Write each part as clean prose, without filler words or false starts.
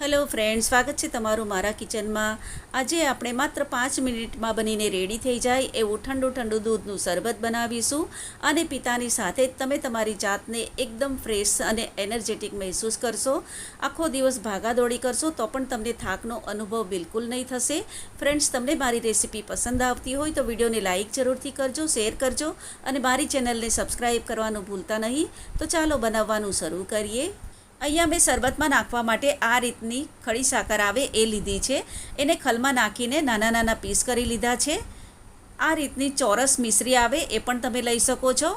Hello friend, સ્વાગત છે તમારું મારા કિચનમાં। આજે આપણે માત્ર 5 મિનિટમાં બનીને રેડી થઈ જાય એવું ઠંડુ દૂધનું શરબત બનાવીશું અને પીતાની સાથે જ તમે તમારી જાતને એકદમ ફ્રેશ અને એનર્જેટિક મહેસૂસ કરશો। આખો દિવસ ભાગાદોડી કરશો તો પણ તમને થાકનો અનુભવ બિલકુલ નહીં થશે। ફ્રેન્ડ્સ, તમને મારી રેસીપી પસંદ આવતી હોય તો વિડીયોને લાઇક જરૂરથી કરજો, શેર કરજો અને મારી ચેનલને સબસ્ક્રાઈબ કરવાનું ભૂલતા નહીં। તો ચાલો બનાવવાનું શરૂ કરીએ। અહીંયા મેં શરબતમાં નાખવા માટે આ રીતની ખડી સાકર આવે એ લીધી છે। એને ખલમાં નાખીને નાના નાના પીસ કરી લીધા છે। આ રીતની ચોરસ મિશ્રી આવે એ પણ તમે લઈ શકો છો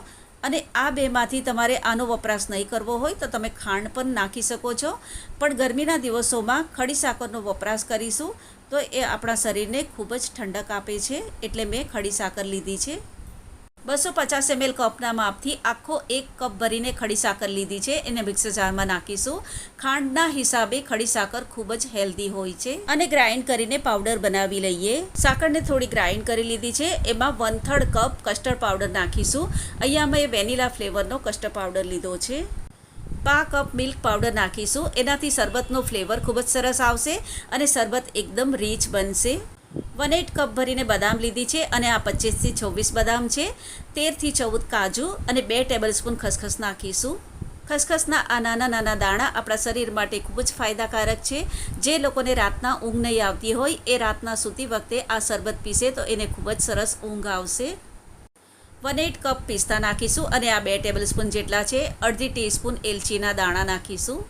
અને આ બેમાંથી તમારે આનો વપરાશ નહીં કરવો હોય તો તમે ખાંડ પણ નાખી શકો છો, પણ ગરમીના દિવસોમાં ખડી સાકરનો વપરાશ કરીશું તો એ આપણા શરીરને ખૂબ જ ઠંડક આપે છે, એટલે મેં ખડી સાકર લીધી છે। 250 ml કપના માપથી આખો 1 કપ ભરીને ખડી સાકર લીધી છે। એને મિક્સર જારમાં નાખીશું। ખાંડના હિસાબે ખડી સાકર ખૂબ જ હેલ્ધી હોય છે અને ગ્રાઇન્ડ કરીને પાવડર બનાવી લઈએ। સાકરને થોડી ગ્રાઇન્ડ કરી લીધી છે। એમાં 1/3 કપ કસ્ટર્ડ પાવડર નાખીશું। અહીંયા મેં વેનીલા ફ્લેવરનો કસ્ટર્ડ પાવડર લીધો છે। 1/2 કપ મિલ્ક પાવડર નાખીશું। એનાથી શરબતનો ફ્લેવર ખૂબ જ સરસ આવશે અને શરબત એકદમ રીચ બનશે। 1/8 કપ ભરીને બદામ લીધી છે અને આ 25 થી 26 બદામ છે। 13 થી 14 કાજુ અને 2 ટેબલસ્પૂન ખસખસ નાખીશું। ખસખસના આ નાના નાના દાણા આપણા શરીર માટે ખૂબ જ ફાયદાકારક છે। જે લોકોને રાતના ઊંઘ નહીં આવતી હોય એ રાતના સૂતી વખતે આ શરબત પીશે તો એને ખૂબ જ સરસ ઊંઘ આવશે। 1/8 કપ પિસ્તા નાખીશું અને આ 2 ટેબલસ્પૂન જેટલા છે। અડધી ટીસ્પૂન એલચીના દાણા નાખીશું।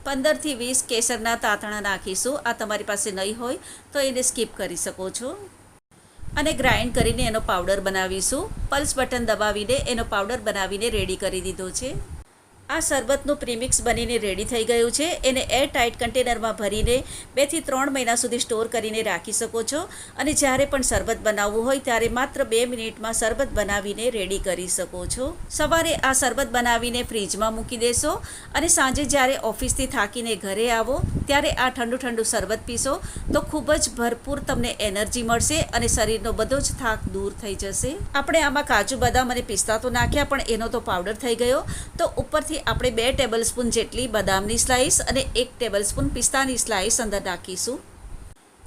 15 થી 20 કેસરના તાંતણા નાખીશું। આ તમારી પાસે નહીં હોય તો એને સ્કીપ કરી શકો છો અને ગ્રાઇન્ડ કરીને એનો પાવડર બનાવીશું। પલ્સ બટન દબાવીને એનો પાવડર બનાવીને રેડી કરી દીધો છે। આ શરબતનું પ્રીમિક્સ બનીને રેડી થઈ ગયું છે। એને એરટાઇટ કન્ટેનરમાં ભરીને 2 થી 3 મહિના સુધી સ્ટોર કરીને રાખી શકો છો અને જ્યારે પણ શરબત બનાવવું હોય ત્યારે માત્ર 2 મિનિટમાં શરબત બનાવીને રેડી કરી શકો છો। સવારે આ શરબત બનાવીને ફ્રીજમાં મૂકી દેશો અને સાંજે જ્યારે ઓફિસથી થાકીને ઘરે આવો ત્યારે આ ઠંડુ શરબત પીશો તો ખૂબ જ ભરપૂર તમને એનર્જી મળશે અને શરીરનો બધો જ થાક દૂર થઈ જશે। આપણે આમાં કાજુ, બદામ અને પિસ્તા તો નાખ્યા, પણ એનો તો પાવડર થઈ ગયો, તો ઉપરથી આપણે 2 ટેબલસ્પૂન જેટલી બદામની સ્લાઇસ અને 1 ટેબલસ્પૂન પિસ્તાની સ્લાઇસ અંદર નાખીશું।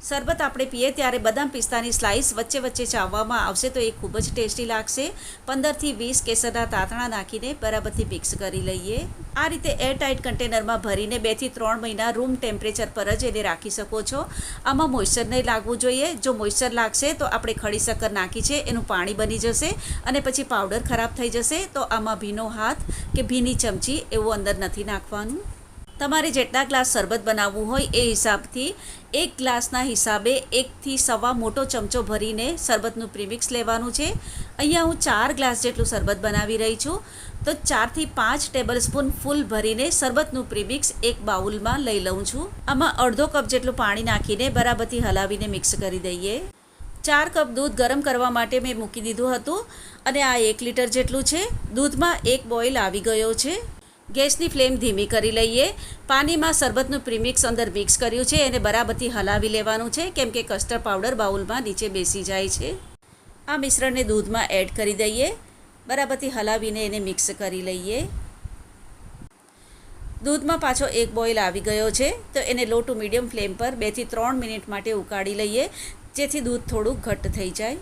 શરબત આપણે પીએ ત્યારે બદામ પિસ્તાની સ્લાઇસ વચ્ચે વચ્ચે ચાવવામાં આવશે તો એ ખૂબ જ ટેસ્ટી લાગશે। 15 થી 20 કેસરના તાંતણા નાખીને બરાબરથી મિક્સ કરી લઈએ। આ રીતે એરટાઇટ કન્ટેનરમાં ભરીને 2 થી 3 મહિના રૂમ ટેમ્પરેચર પર જ એને રાખી શકો છો। આમાં મોઇશ્ચર નહીં લાગવું જોઈએ। જો મોઇશ્ચર લાગશે તો આપણે ખડી શક્કર નાખી છે એનું પાણી બની જશે અને પછી પાવડર ખરાબ થઈ જશે। તો આમાં ભીનો હાથ કે ભીની ચમચી એવું અંદર નથી નાખવાનું। તમારે જેટલા ગ્લાસ શરબત બનાવવું હોય એ હિસાબથી 1 ગ્લાસના હિસાબે 1 થી સવા મોટો ચમચો ભરીને શરબતનું પ્રીમિક્સ લેવાનું છે। અહીંયા હું 4 ગ્લાસ જેટલું શરબત બનાવી રહી છું, તો 4 થી 5 ટેબલસ્પૂન ફૂલ ભરીને શરબતનું પ્રીમિક્સ એક બાઉલમાં લઈ લઉં છું। આમાં અડધો કપ જેટલું પાણી નાખીને બરાબરથી હલાવીને મિક્સ કરી દઈએ। 4 કપ દૂધ ગરમ કરવા માટે મેં મૂકી દીધું હતું અને આ 1 લીટર જેટલું છે। દૂધમાં 1 બોઇલ આવી ગયો છે। ગેસની ફ્લેમ ધીમી કરી લઈએ। પાણીમાં શરબતનું પ્રીમિક્સ અંદર મિક્સ કર્યું છે એને બરાબરથી હલાવી લેવાનું છે, કેમ કે કસ્ટર્ડ પાવડર બાઉલમાં નીચે બેસી જાય છે। આ મિશ્રણને દૂધમાં એડ કરી દઈએ। બરાબરથી હલાવીને એને મિક્સ કરી લઈએ। દૂધમાં પાછો 1 બોઇલ આવી ગયો છે, તો એને લો ટુ મીડિયમ ફ્લેમ પર 2 થી 3 મિનિટ માટે ઉકાળી લઈએ, જેથી દૂધ થોડું ઘટ્ટ થઈ જાય।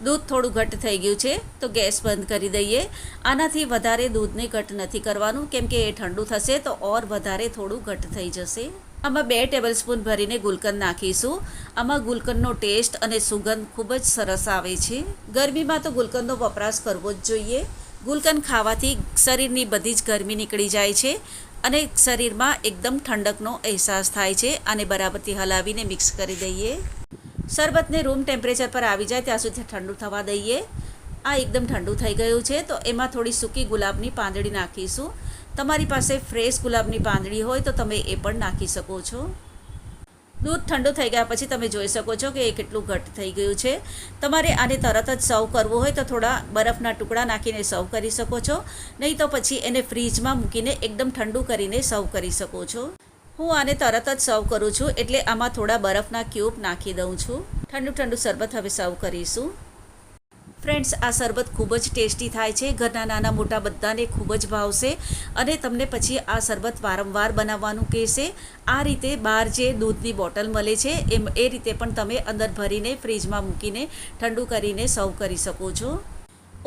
દૂધ થોડું ઘટ્ટ થઈ ગયું છે તો ગેસ બંધ કરી દઈએ। આનાથી વધારે દૂધને ઘટ્ટ નથી કરવાનું, કેમ કે એ ઠંડુ થશે તો ઓર વધારે થોડું ઘટ્ટ થઈ જશે। આમાં 2 ટેબલસ્પૂન ભરીને ગુલકંદ નાખીશું। આમાં ગુલકંદનો ટેસ્ટ અને સુગંધ ખૂબ જ સરસ આવે છે। ગરમીમાં તો ગુલકંદનો વપરાશ કરવો જ જોઈએ। ગુલકંદ ખાવાથી શરીરની બધી જ ગરમી નીકળી જાય છે અને શરીરમાં એકદમ ઠંડકનો અહેસાસ થાય છે। આને બરાબરથી હલાવીને મિક્સ કરી દઈએ। શરબતને રૂમ ટેમ્પરેચર પર આવી જાય ત્યાં સુધી ઠંડુ થવા દઈએ। આ એકદમ ઠંડુ થઈ ગયું છે તો એમાં થોડી સૂકી ગુલાબની પાંદડી નાખીશું। તમારી પાસે ફ્રેશ ગુલાબની પાંદડી હોય તો તમે એ પણ નાખી શકો છો। દૂધ ઠંડુ થઈ ગયા પછી તમે જોઈ શકો છો કે એ કેટલું ઘટ્ટ થઈ ગયું છે। તમારે આને તરત જ સર્વ કરવું હોય તો થોડા બરફના ટુકડા નાખીને સર્વ કરી શકો છો, નહીં તો પછી એને ફ્રીજમાં મૂકીને એકદમ ઠંડુ કરીને સર્વ કરી શકો છો। હું આને તરત જ સર્વ કરું છું એટલે આમાં થોડા બરફના ક્યુબ નાખી દઉં છું। ઠંડુ શરબત હવે સર્વ કરીશું। ફ્રેન્ડ્સ, આ શરબત ખૂબ જ ટેસ્ટી થાય છે. ઘરના નાના મોટા બધાને ખૂબ જ ભાવશે અને તમને પછી આ શરબત વારંવાર બનાવવાનું કહેશે. આ રીતે બહાર જે દૂધની બોટલ મળે છે એ રીતે પણ તમે અંદર ભરીને ફ્રીજમાં મૂકીને ઠંડુ કરીને સર્વ કરી શકો છો.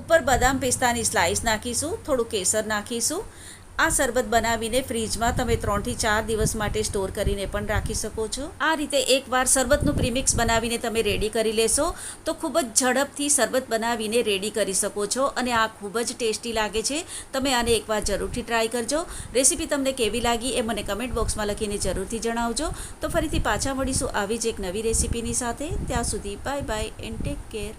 ઉપર બદામ પિસ્તાની સ્લાઇસ નાખીશું, થોડું કેસર નાખીશું. આ શરબત બનાવીને ફ્રીજમાં તમે 3 થી 4 દિવસ માટે સ્ટોર કરીને પણ રાખી શકો છો. આ રીતે એકવાર શરબતનું પ્રીમિક્સ બનાવીને તમે રેડી કરી લેશો તો ખૂબ જ ઝડપથી શરબત બનાવીને રેડી કરી શકો છો અને આ ખૂબ જ ટેસ્ટી લાગે છે. તમે આને એકવાર જરૂરથી ટ્રાય કરજો. રેસીપી તમને કેવી લાગી એ મને કમેન્ટ બોક્સમાં લખીને જરૂરથી જણાવજો. તો ફરીથી પાછા મળીશું આવી જ એક નવી રેસીપીની સાથે. ત્યાં સુધી bye bye and take care.